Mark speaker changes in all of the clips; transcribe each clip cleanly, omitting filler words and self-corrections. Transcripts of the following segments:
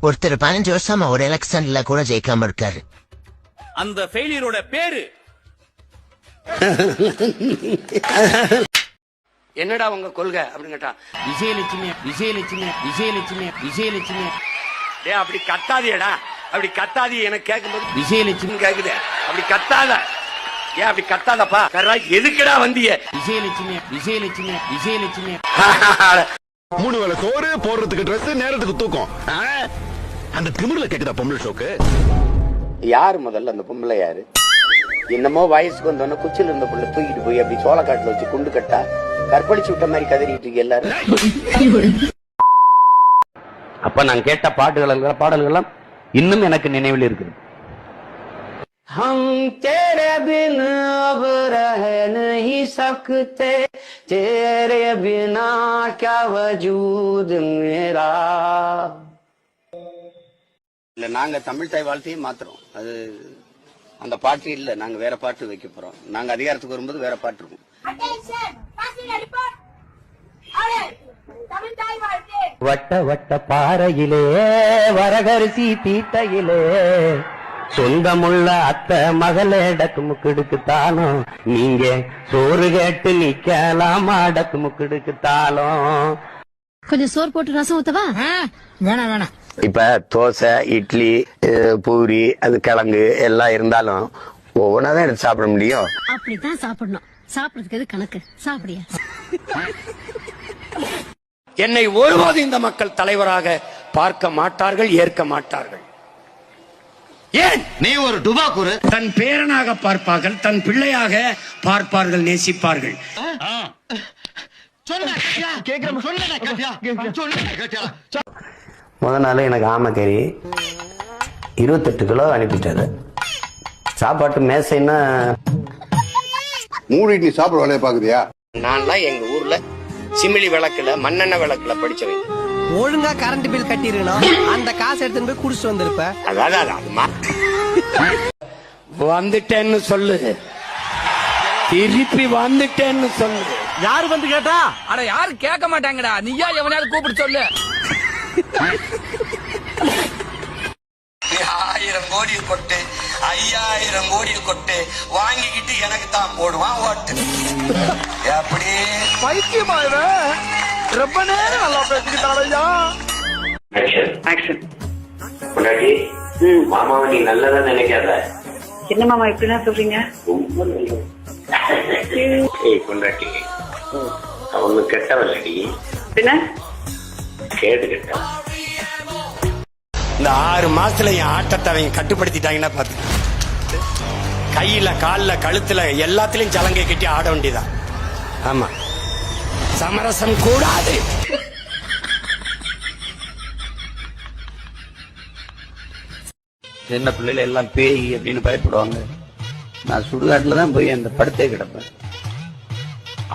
Speaker 1: ஒருத்தர் 15 வருஷமா ஒரு எலெக்ஷன்ல கூட ஜெயிக்காம இருக்காரு.
Speaker 2: அந்த ஃபெயிலியரோட பேரு
Speaker 3: என்னடா உங்க கொள்கை அப்படின்னு கேட்டா விஜயலட்சுமி விஜயலட்சுமி விஜயலட்சுமி விஜயலட்சுமி. டே அப்படி கத்தாதியடா, அப்படி கத்தாதி. எனக்கு கேட்கும்போது விஜயலட்சுமி கேக்குது, அப்படி கத்தாத. ஏன் அப்படி கத்தாதப்பா? எதுக்குடா வந்திய? விஜயலட்சுமி விஜயலட்சுமி விஜயலட்சுமி.
Speaker 4: 3 வேளை சோறு, போடுறதுக்கு ட்ரெஸ், நேரத்துக்கு தூக்கம். அந்த திமிர்ல கேக்குதா பொம்பளை ஷோக்கு?
Speaker 3: யாரு முதல்ல அந்த பொம்பளை யாரு? என்னமோ வயசுக்கு வந்தோன்னு குச்சில இருந்த பொண்ணு தூக்கிட்டு போய் அப்படி சோளக்காட்டுல வச்சு குண்டு கட்டா கற்பழிச்சு விட்ட மாதிரி கதறிட்டு இருக்கு எல்லாரும். அப்ப நான் கேட்ட பாடல்கள் இன்னும் எனக்கு நினைவில் இருக்குது. हम तेरे बिन अब रह नहीं सकते, तेरे बिना क्या वजूद मेरा. இல்ல நாங்க தமிழ் தாய் வாழ்த்தையே மாத்துறோம். அது அந்த பாட்டு இல்ல, நாங்க வேற பாட்டு வைக்க போறோம். நாங்க அதிகாரத்துக்கு வரும்போது வேற பாட்டு இருக்கும். வட்ட வட்ட பாறையிலே வரகரிசி தீட்டையிலே சொந்தமுள்ள அத்தை மகளே டக்குமுக்கிடுக்கு தாளும், நீங்க சோறு கேட்டு நிக்கலாமா டக்குமுக்கிடுக்கு தாளும்.
Speaker 5: கொஞ்சம் சோறு போட்டு ரசம் ஊத்தவா? வேணாம் வேணாம்.
Speaker 3: இப்ப தோசை, இட்லி, பூரி, அது கிழங்கு எல்லாம் இருந்தாலும் ஒவ்வொன்னாதான் எடுத்து சாப்பிட முடியும்.
Speaker 5: அப்படித்தான் சாப்பிடணும். சாப்பிடுறதுக்கு எது கணக்கு? சாப்பிடியா?
Speaker 3: என்னை ஒருபோது இந்த மக்கள் தலைவராக பார்க்க மாட்டார்கள், ஏற்க மாட்டார்கள். ஏன்?
Speaker 4: நீ ஒரு டுபாக்கூரு.
Speaker 3: தன் பேரனாக பார்ப்பார்கள், தன் பிள்ளையாக பார்ப்பார்கள், நேசிப்பார்கள். முத நாள் எனக்கு ஆமக்கறி 28 கிலோ அனுப்பிட்டாரு. சாப்பாட்டு மேசைன்னா
Speaker 4: மூடிட்டு நீ சாப்பிட வேலையை பாக்குறியா?
Speaker 3: நான்லாம் எங்க ஊர்ல சிமிலி விளக்குல மண்ணெண்ணெய் விளக்குல படிச்சவங்க.
Speaker 6: ஒழுங்கா கரண்ட் பில் கட்டிருக்கணும். அந்த காசு எடுத்துட்டு போய் குடிச்சிட்டு வந்திருப்ப.
Speaker 3: வந்துட்டேன்னு சொல்லு, திருப்பி வந்துட்டேன்னு சொல்லு.
Speaker 2: யாரு வந்து கேட்டா? அட யாரு கேட்க மாட்டாங்கடா. நீயா எவனையாவது கூப்பிட்டு சொல்லு.
Speaker 3: 1000 கோடி கொட்டு, 5000 கோடி கொட்டு வாங்கிக்கிட்டு எனக்கு தான் போடுவான் ஓட்டு. எப்படி
Speaker 2: பைத்தியமா ரொம்ப நேரம் நல்லா பேசிக்கிட்டாலையா?
Speaker 3: மாமாவை நீ நல்லதா நினைக்காத.
Speaker 7: என்ன மாமா இப்படிலாம் சொல்றீங்க?
Speaker 3: கொண்டாட்டி அவங்க கெட்டவல்லடி, கேடு கெட்ட. இந்த 6 மாசத்துல என் ஆட்டத்தை அவங்க கட்டுப்படுத்திட்டாங்கன்னா பாத்து, கையில கால்ல கழுத்துல எல்லாத்திலயும் சலங்கை கட்டி ஆட வேண்டியதான். ஆமா, சமரசம் கூடாது. சின்ன பிள்ளைல எல்லாம் பேய் அப்படின்னு பயப்படுவாங்க. நான் சுடுகாட்டுல தான் போய் அந்த படுத்தே கிடப்பேன்.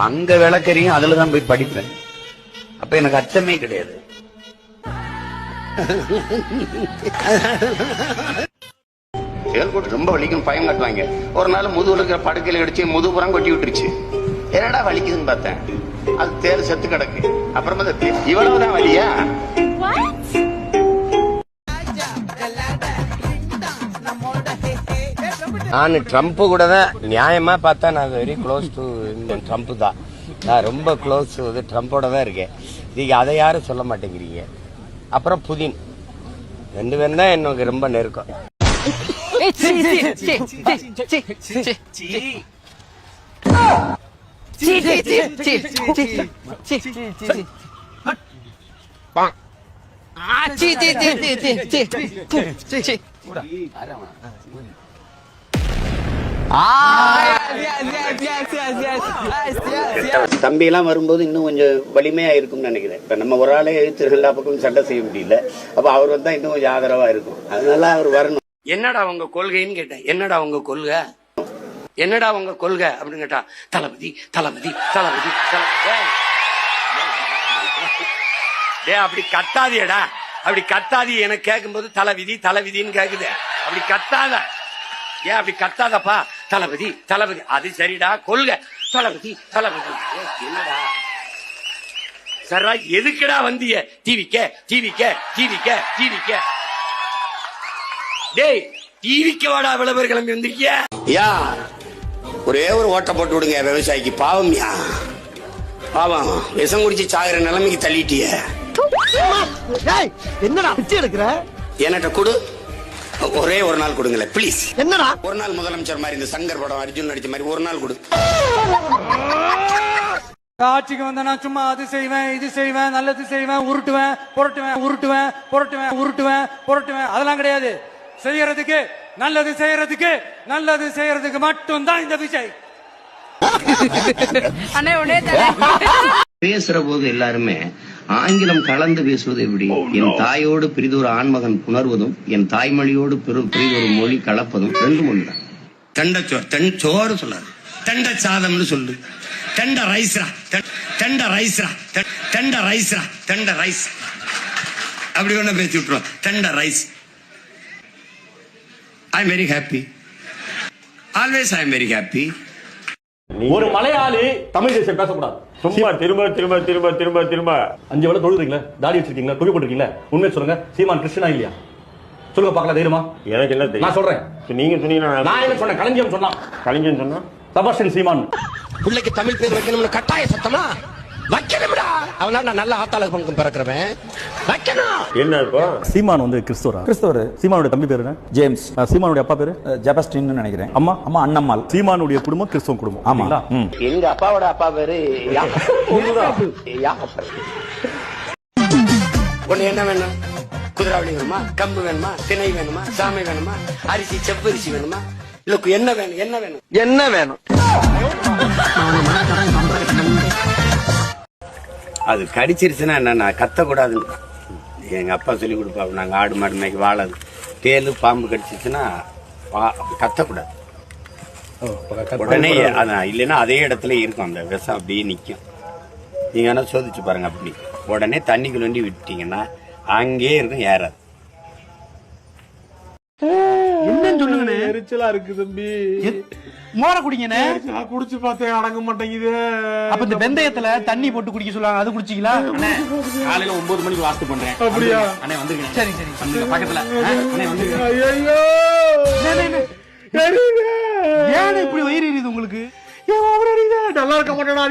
Speaker 3: அங்க விளக்கறியும் அதுலதான் போய் படிப்பேன். அப்ப எனக்கு அச்சமே கிடையாது. ரொம்ப வலிக்கும், பயம் காட்டுவாங்க. ஒரு நாள் முதுகுல இருக்கிற படுக்கையில அடிச்சு முதுகுப்புறம் கொட்டி விட்டுருச்சு. என்னடா வலிக்குதுன்னு பார்த்தேன், அது தேர் செத்து கிடக்கு. அப்புறமா இவ்வளவுதான் வலியா? நான் ட்ரம்ப் கூட தான் நியாயமா பார்த்தா நான் வெரி க்ளோஸ் டு ட்ரம்ப் தான். நான் ரொம்ப க்ளோஸ் ட்ரம்போட தான் இருக்கேன். நீங்க அதை யாரும் சொல்ல மாட்டேங்கிறீங்க. அப்புறம் புதின் 2 பேரும் தான் எனக்கு ரொம்ப நெருக்கம். தம்பி எல்லாம் வரும்போது இன்னும் கொஞ்சம் வலிமையா இருக்கும்னு நினைக்கிறேன். இப்ப நம்ம ஒரு ஆளே எழுத்து எல்லா பக்கமும் சண்டை செய்ய முடியல. அப்ப அவர் வந்தா இன்னும் கொஞ்சம் ஆதரவா இருக்கும். அதனால அவர் வரணும். என்னடா உங்க கொள்கைன்னு கேட்டேன். என்னடா உங்க கொள்கை, என்னடா உங்க கொள்கை அப்படின்னு கேட்டா, தளபதி தளபதி தளபதி அப்படி கத்தாதியடா, அப்படி கத்தாதி. எனக்கு கேட்கும்போது தலைவிதி தலைவிதின்னு கேக்குது. அப்படி கத்தாத. ஏன் அப்படி கத்தாதப்பா? தளபதி தளபதி. அது சரிடா, கொள்கை தளபதி தளபதி. என்னடா சரா எதுக்குடா வந்திய டிவிக்க டிவிக்க டிவிக்க டிவிக்க டேய் டிவிக்க வாடா விளம்பரம் கிளம்பி வந்திருக்கியா யா ஒரே ஒரு ஓட்ட போட்டு விடுங்க விவசாயிக்கு பாவம் யா பாவம் விஷம் குடிச்சு சாகுற நிலைமைக்கு தள்ளிட்டிய
Speaker 6: என்னடா பிச்சை எடுக்கிற
Speaker 3: என்கிட்ட கொடு ஒரே ஒரு நாள் கொடுங்களேன் ப்ளீஸ்
Speaker 6: என்னடா
Speaker 3: ஒரு நாள் முதலமைச்சர் மாதிரி இந்த சங்கர் படம் அர்ஜுன் நடிச்ச மாதிரி ஒரு நாள் கொடு
Speaker 2: ஆட்சிக்கு வந்தா சும்மா அது செய்வேன் இது செய்வேன் நல்லது செய்வேன் உருட்டுவேன் புரட்டுவேன் உருட்டுவேன் புரட்டுவேன் உருட்டுவேன் புரட்டுவேன் அதெல்லாம் கிடையாது செய்யறதுக்கு நல்லது செய்யறதுக்கு மட்டும் தான் இந்த விஜய்
Speaker 3: பேசுற போது எல்லாருமே ஆங்கிலம் கலந்து பேசுவது எப்படி என் தாயோடு பிரிதொரு ஆண்மகன் புணர்வதும் என் தாய்மொழியோடு பிரிதொரு மொழி கலப்பதும் ரெண்டு மொழி தான் சோறு சொல்லாது தண்ட சாதம்னு சொல்லு தண்ட ரைஸ்ரா தண்ட ரைஸ்ரா தண்ட ரைஸ்ரா தண்ட ரைஸ் அப்படி ஒண்ணு பேசி விட்டுருவோம் தண்ட rice I am very happy always I am very happy
Speaker 8: ஒரு மலையாளி தமிழ் தேசியம் பேசக்கூடாது சும்மா திரும்ப திரும்ப திரும்ப திரும்ப திரும்ப 5 வேளை தொழுதுங்களா தாடி வச்சிருக்கீங்களா தொகை போட்டுருக்கீங்களா உண்மை சொல்லுங்க சீமான் கிருஷ்ணனா இல்லையா சொல்லுங்க பார்க்கலாம் தைரியமா எனக்கு என்ன தெரியும் நான் சொல்றேன் நீங்க சொன்னீங்கன்னா நான் என்ன சொன்னேன் களஞ்சியம் சொன்னா தபாஷன் சீமான்
Speaker 3: பிள்ளைக்கு தமிழ் பேர் வைக்கணும்னு கட்டாய சத்தமா வைக்கணும்டா அவனா நான் நல்ல ஆத்தாள பங்கம் பிறக்கிறவன் வைக்கணும்
Speaker 8: என்ன இப்போ
Speaker 9: சீமான் வந்து கிறிஸ்தவர் சீமானுடைய தம்பி பேரு ஜேம்ஸ் சீமானுடைய அப்பா பேரு ஜெபஸ்டின் நினைக்கிறேன் அம்மா அண்ணம்மாள் சீமானுடைய குடும்பம் கிறிஸ்தவ குடும்பம் ஆமாங்களா
Speaker 3: எங்க அப்பாவோட அப்பா பேரு ஒண்ணு என்ன வேணும் குதிராவளி வேணுமா கம்பு வேணுமா திணை வேணுமா சாமை வேணுமா அரிசி செவ்வரிசி வேணுமா இல்ல என்ன வேணும் அது கடிச்சிருச்சுன்னா என்ன கத்தக்கூடாதுன்னு எங்க அப்பா சொல்லி கொடுப்பாங்க நாங்க ஆடு மாடு மேய்க்கு வாழது தேலு பாம்பு கடிச்சிச்சுன்னா கத்தக்கூடாது உடனே இல்லைன்னா அதே இடத்துல இருக்கும் அந்த விஷம் அப்படியே நிக்கும் நீங்க வேணா சோதிச்சு பாருங்க அப்படி உடனே தண்ணிக்குள்ள வேண்டி விட்டீங்கன்னா அங்கேயே இருக்கும் ஏறாது
Speaker 6: என்னன்னு சொல்லுங்கண்ணே
Speaker 8: எரிச்சலா இருக்கு தம்பி
Speaker 6: மோர குடிங்கண்ணே
Speaker 8: நான் குடிச்சு பார்த்தேன் அடங்க மாட்டேங்குது
Speaker 6: அப்ப இந்த வெந்தயத்துல தண்ணி போட்டு குடிக்க சொல்லுவாங்க அது குடிச்சீங்களா
Speaker 2: காலையில 9 மணிக்கு வாஸ்து பண்றேன்
Speaker 8: அப்படியா
Speaker 2: அண்ணே வந்துருங்க
Speaker 6: சரி
Speaker 2: பக்கத்துல அண்ணே வந்துருங்க
Speaker 8: ஐயோ
Speaker 6: ஏன் இப்படி வயிறு எரியுது உங்களுக்கு
Speaker 8: நல்லா இருக்க மாட்டேடா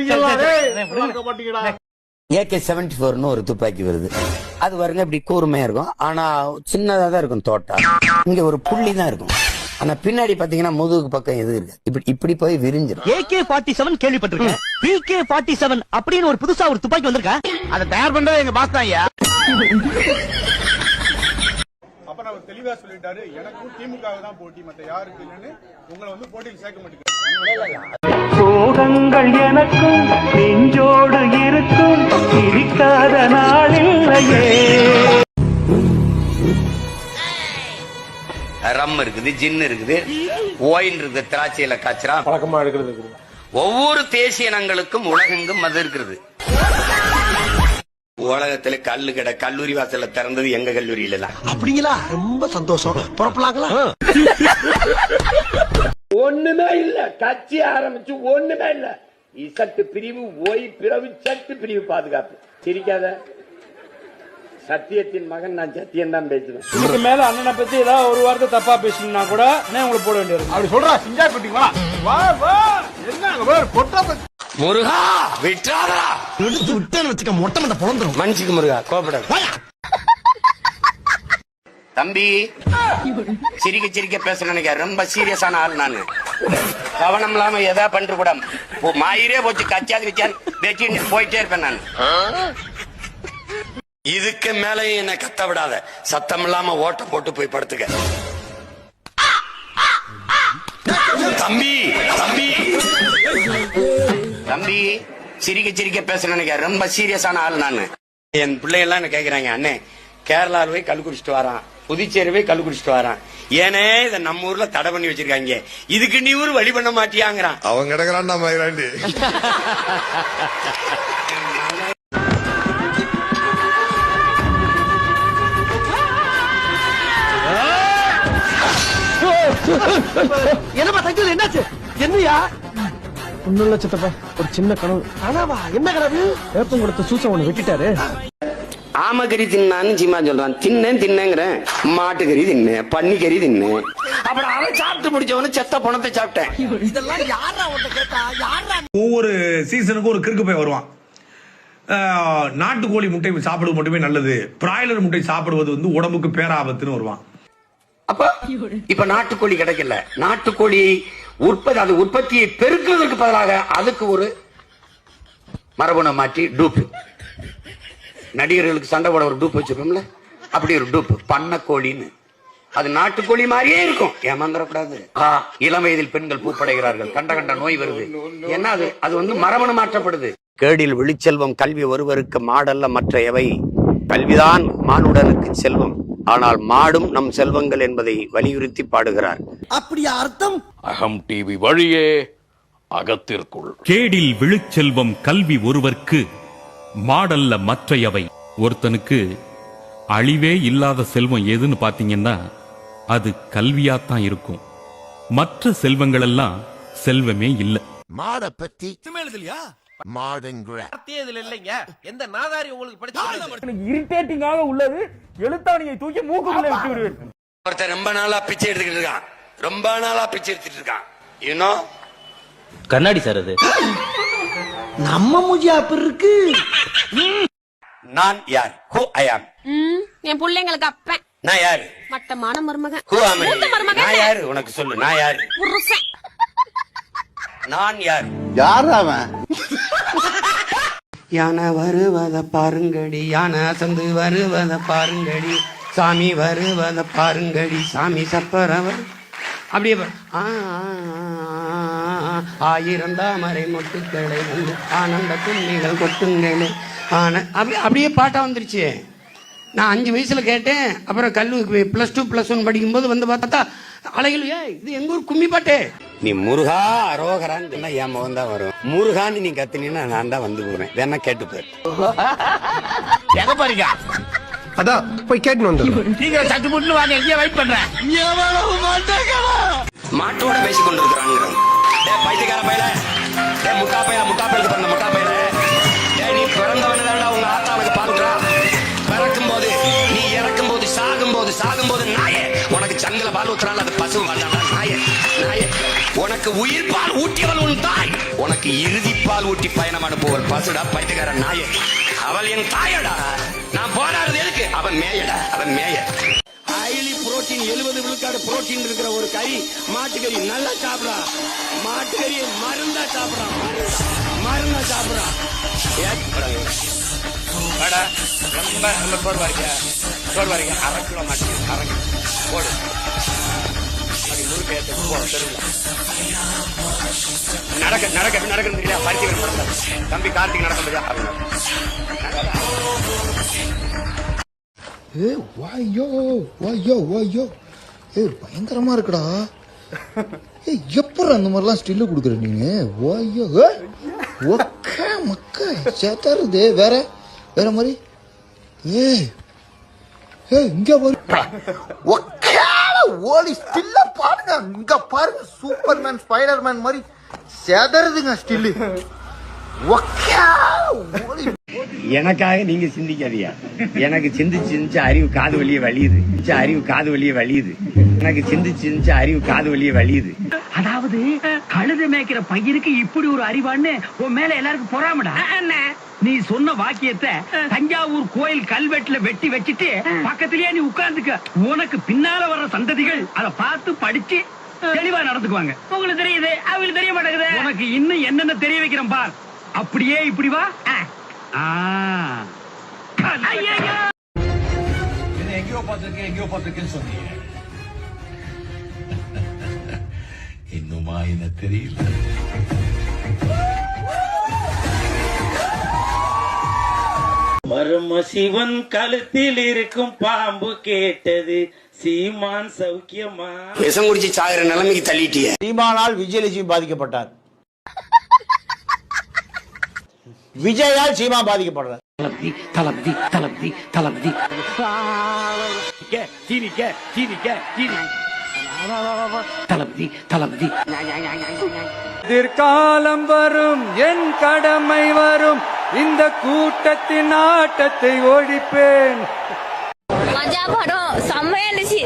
Speaker 3: AK-74 ஒரு துப்பாக்கி வருது அது பாருங்க இப்படி கூர்மையா இருக்கும் ஆனா சின்னதா தான் இருக்கும் தோட்டா இங்க ஒரு புள்ளி தான் இருக்கும் ஆனா பின்னாடி பாத்தீங்கன்னா முதுகு பக்கம் எது இருக்கு இப்படி போய் விரிஞ்சிடும்
Speaker 6: AK-47 கேள்விப்பட்டிருக்கேன் PK-47 அப்படின்னு ஒரு புதுசா ஒரு துப்பாக்கி வந்திருக்கா அதை தயார் பண்றது எங்க பாஸ் தான் ஐயா
Speaker 8: அப்ப நான் தெளிவா சொல்லிட்டாரு எனக்கும் திமுக தான் போட்டி மத்த யாருக்கு இல்லன்னு உங்களை வந்து போட்டியில் சேர்க்க மாட்டேங்கிறேன்
Speaker 10: சோகங்கள் எனக்கும் நெஞ்சோடு இருக்கும் இருக்காத நாளில்லையே
Speaker 3: ரம் இருக்குது ஜின் இருக்குது ஓயில் இருக்குது திராட்சையில காய்ச்சறா
Speaker 8: பழக்கமா எடுக்கிறது
Speaker 3: ஒவ்வொரு தேசிய இனங்களுக்கும் உலகெங்கும் அது இருக்கிறது உலகத்துல கல்லு கடை கல்லூரி வாசல்ல திறந்தது எங்க கல்லூரியில தான்
Speaker 6: அப்படிங்களா ரொம்ப சந்தோஷம் புறப்படலாங்களா
Speaker 3: ஒண்ணுமே இல்ல கட்சி ஆரம்பிச்சு ஒண்ணுமே இல்ல இசட்டு பிரிவு ஓய் பிறகு சட்டு பிரிவு பாதுகாப்பு சிரிக்காத சத்தியத்தின் மகன் நான் சத்தியம் தான் பேசுவேன்
Speaker 2: இதுக்கு மேல அண்ணனை பத்தி ஏதாவது ஒரு வார்த்தை தப்பா பேசணும்னா கூட அண்ணே உங்களை போட வேண்டியது
Speaker 8: அப்படி சொல்றா சிஞ்சா போட்டீங்களா வா என்ன பொட்டா
Speaker 3: முருகா விட்டாரா
Speaker 6: விட்டேன்னு வச்சுக்க மொட்டை மட்ட பொழந்துரும்
Speaker 3: மனுஷிக்கு முருகா கோபப்பட தம்பி சிரிக்க பேச நினைக்க ரொம்ப சீரியஸான ஆள் நானு கவனம் இல்லாம எதா பண்ற கூட மாயிரே போச்சு கச்சாது வச்சாது வெட்டி போயிட்டே இருப்பேன் நான் இதுக்கு மேல என்ன கத்த விடாத சத்தம் இல்லாம ஓட்ட போட்டு போய் படுத்துக்க தம்பி தம்பி தம்பி சிரிக்க பேச நினைக்க ரொம்ப சீரியஸான ஆள் நானு என் பிள்ளைகள்லாம் என்ன கேக்குறாங்க அண்ணே கேரளாவில் போய் கல் குடிச்சிட்டு வரான் புதுச்சேரி போய் கல் குடிச்சிட்டு வரான் ஏனே இதை நம்ம ஊர்ல தடை பண்ணி வச்சிருக்காங்க இதுக்கு நீ ஊர் வழி பண்ண மாட்டியாங்கிறான்
Speaker 4: அவன் கிடக்குறான் நம்ம
Speaker 6: என்னப்பா தங்கல் என்னாச்சு என்னையா ஒண்ணும் இல்ல சித்தப்பா, ஒரு சின்ன கனவு. கனவா? என்ன கனவு? வேப்பங்குளத்தை சூசம் ஒண்ணு வெட்டிட்டாரு.
Speaker 3: ஆமக்கறி தின்னான்னு சீமா சொல்றான். தின்னேங்கிறேன். மாட்டுக்கறி தின்னேன், பன்னிக்கறி தின்னேன். அப்புறம் அவன் சாப்பிட்டு முடிச்சவனு செத்த பணத்தை சாப்பிட்டேன்.
Speaker 6: இதெல்லாம் யாரா உன்கிட்ட கேட்டா? யாரா?
Speaker 11: ஒவ்வொரு சீசனுக்கும் ஒரு கிறுக்கு போய் வருவான். நாட்டுக்கோழி முட்டை சாப்பிடுவது மட்டுமே நல்லது, பிராய்லர் முட்டை சாப்பிடுவது வந்து உடம்புக்கு பேராபத்துன்னு வருவான்.
Speaker 3: அப்ப இப்ப நாட்டுக்கோழி கிடைக்கல. நாட்டுக்கோழி உற்பத்தியை பெருக்குவதற்கு பதிலாக அதுக்கு ஒரு மரபணு மாற்றி டூப்பு, நடிகர்களுக்கு சண்டை போட ஒரு டூப் வச்சிருப்போம்ல, அப்படி ஒரு டூப் பண்ணக்கோழின்னு. அது நாட்டுக்கோழி மாதிரியே இருக்கும். ஏமாந்துடக்கூடாது. இளம் வயதில் பெண்கள் பூப்படைகிறார்கள், கண்ட நோய் வருது. ஏன்னா அது வந்து மரபணு மாற்றப்படுது. கேடில் விழிச்செல்வம் கல்வி ஒருவருக்கு மாடல்ல மற்ற எவை, கல்விதான் மானுடனுக்கு செல்வம், ஆனால் மாடும் நம் செல்வங்கள் என்பதை வலியுறுத்தி பாடுகிறார்.
Speaker 6: அப்படி அர்த்தம்?
Speaker 4: அகம் டிவி வழியே அகத்திற்குள்.
Speaker 12: கேடில் விழுச்செல்வம் கல்வி ஒருவர்க்கு மாடல்ல மற்றையவை. ஒருத்தனுக்கு அழிவே இல்லாத செல்வம் எதுன்னு பாத்தீங்கன்னா அது கல்வியாத்தான் இருக்கும். மற்ற செல்வங்கள் எல்லாம் செல்வமே இல்ல.
Speaker 1: மாட பத்தி மாடுங்கிற
Speaker 6: இல்லைங்க. எந்த நாதாரி உங்களுக்கு படிச்சு இரிட்டேட்டிங்காக உள்ளது. எழுத்தாணியை தூக்கி மூக்குக்குள்ளே விட்டு விடுவேன்.
Speaker 3: ஒருத்தர் ரொம்ப நாளா பிச்சை எடுத்துக்கிட்டு இருக்கான். ரொம்ப நாளா பிச்சை எடுத்துட்டு இருக்கான். இன்னும்
Speaker 6: கண்ணாடி சார் அது நம்ம மூஞ்சி அப்படி இருக்கு.
Speaker 3: நான் யார்? ஹூ ஐ ஆம்.
Speaker 5: என் பிள்ளைங்களுக்கு அப்பன்.
Speaker 3: நான் யாரு?
Speaker 5: மட்டமான மருமகன்.
Speaker 3: ஹூ ஆம் ஐ? நான் யாரு? உனக்கு சொல்லு. நான் யாரு? நான் யார்?
Speaker 6: யார் அவன்?
Speaker 3: யானை வருவத பாருங்கடி, யானை அசந்து வருவத பாருங்கடி, சாமி வருவத பாருங்கடி, சாமி சப்பரவர். அப்படியே ஆயிரம் தாமரை மொட்டுக்களை வந்து ஆனந்த துண்ணிகள் கொட்டுங்களே அப்படியே பாட்டா வந்துருச்சு. நான் 5 வயசுல கேட்டேன். அப்புறம் கல்லூரி +2 +1 படிக்கும்போது வந்து பார்த்தா அழகில் இது எங்க ஊர் கும்மி பாட்டு. நீ முருகா அரோகரான்னு என் முகம் தான் வரும். முருகான்னு நீ கத்துனீங்கன்னா நான் தான் வந்து போறேன். வேணா கேட்டு போயிரு.
Speaker 6: எங்க பாருங்க.
Speaker 11: அதான் போய் கேட்டு வந்து
Speaker 6: நீங்க சட்டு முட்டு வாங்க. எங்கேயே வெயிட் பண்றேன்.
Speaker 3: மாட்டோட பேசி கொண்டிருக்கிறாங்க. பைத்தியக்கார பையல, முட்டா பையல, முட்டா பையலுக்கு பண்ண முட்டா பையல, நீ பிறந்தவன் உங்க ஆத்தாவுக்கு பாக்குறா. பிறக்கும் போது நீ இறக்கும் போது சாகும் போது நாயே உனக்கு சங்கல பால் ஊத்துறாள். அது பசு நாயே நாயே. உனக்கு உயிர் பால் ஊட்டியவள் உன் தாய். உனக்கு இறுதி பால் ஊட்டி பயணம் அனுப்புவள் பசுடா பைத்தியக்கார நாயே. அவள் என் தாயடா. நான் போராடுறது எதுக்கு? அவன் மேயடா, அவன் மேய. ஹைலி புரோட்டீன் 70 விழுக்காடு புரோட்டீன் இருக்கிற ஒரு கறி மாட்டுக்கறி நல்லா சாப்பிடா. மாட்டுக்கறி மருந்தா சாப்பிடறான். மருந்தா சாப்பிடறான். ரொம்ப போடு வாரிக்க 1/2 கிலோ மாட்டேன். 1/2 கிலோ போடு. அப்படி முழுக்க ஏற்ற தெருவில் நடக்கிறது இல்லையா? பரிசு தம்பி கார்த்திக் நடக்க முடியா?
Speaker 13: பயங்கரமா இருக்குடா. எப்பறம் அந்த மாதிரிலாம் ஸ்டில்லு குடுக்குற நீங்க? ஓய்யோ மக்கா சேத்தாருது. வேற மாதிரி இங்க ஓடி ஸ்டில்ல பாருங்க. இங்க பாருங்க, சூப்பர்மேன் ஸ்பைடர்மேன் மாதிரி சேதறதுங்க ஸ்டில்லு.
Speaker 3: எனக்காக நீங்க சிந்திக்காதியா. எனக்கு சிந்திச்சு அறிவு காது வழியே வலியுது. எனக்கு சிந்திச்சு அறிவு காது வழியே வலியுது.
Speaker 6: அதாவது கழுத மேய்க்கிற பையனுக்கு இப்படி ஒரு அறிவான்னு உன் மேல எல்லாருக்கும் பொறாமடா. நீ சொன்ன வாக்கியத்தை தஞ்சாவூர் கோயில் கல்வெட்டுல வெட்டி வச்சிட்டு பக்கத்திலேயே நீ உட்கார்ந்துக்க. உனக்கு பின்னால வர்ற சந்ததிகள் அதை பார்த்து படிச்சு தெளிவா நடந்துக்குவாங்க. உங்களுக்கு தெரியுது, அவங்களுக்கு தெரிய மாட்டேங்குது. உனக்கு இன்னும் என்னென்ன தெரிய வைக்கிறேன் பார். அப்படியே இப்படி வா.
Speaker 11: எங்கேயோ பார்த்திருக்கேன்னு சொன்னீங்க. இன்னுமா என்ன தெரியல.
Speaker 6: மர்ம சிவன் கழுத்தில் இருக்கும் பாம்பு கேட்டது சீமான் சௌக்கியமா.
Speaker 3: விஷம் குடிச்சு சாகிற நிலைமைக்கு தள்ளிட்டிய.
Speaker 6: சீமானால் விஜயலட்சுமி பாதிக்கப்பட்டார். விஜயால் சீமா பாதிக்கப்படுறார். தளபதி தளபதி தளபதி
Speaker 2: எதிர்காலம் வரும், என் கடமை வரும், இந்த கூட்டத்தின் ஆட்டத்தை ஒழிப்பேன்.
Speaker 5: மஜா படம் செம்மையா இருந்துச்சு.